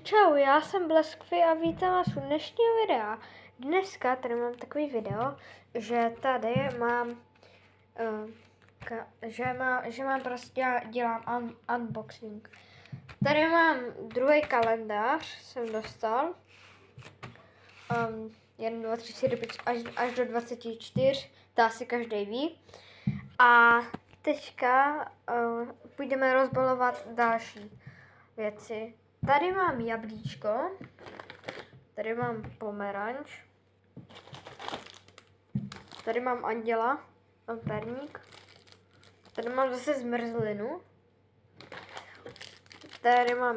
Čau, já jsem Bleskvy a vítám vás u dnešního videa. Dneska tady mám takový video, že tady mám, dělám unboxing. Tady mám druhý kalendář, jsem dostal. 1, 2, 3, 4, 5 až do 24, to asi každý ví. A teďka půjdeme rozbalovat další věci. Tady mám jablíčko, tady mám pomeranč, tady mám anděla, mám perník, tady mám zase zmrzlinu, tady mám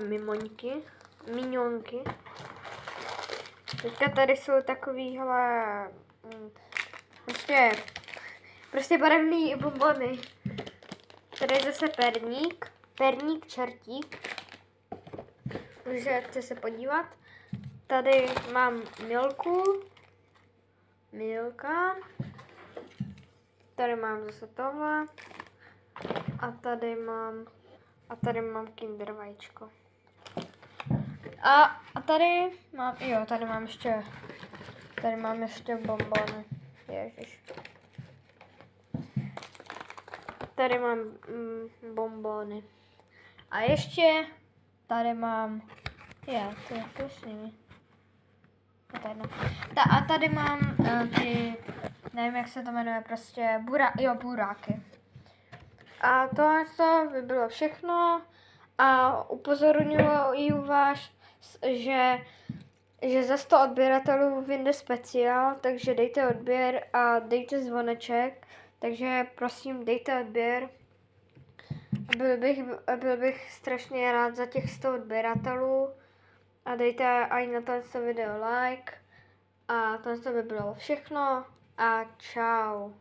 minionky. Teďka tady jsou takovýhle prostě barevný bonbony. Tady je zase perník čertík. Můžete se podívat. Tady mám milka. Tady mám zase tohle. A tady mám Kinder vajíčko. A tady mám ještě bonbony. Ježiš. Tady mám bonbony. A ještě tady mám, a tady mám ty, nevím jak se to jmenuje, prostě buráky. A tohle by bylo všechno a upozorňuji vás, že za 100 odběratelů vyjde speciál, takže dejte odběr a dejte zvoneček, takže prosím dejte odběr. Byl bych strašně rád za těch 100 odběratelů a dejte i na toto video like a to by bylo všechno a čau.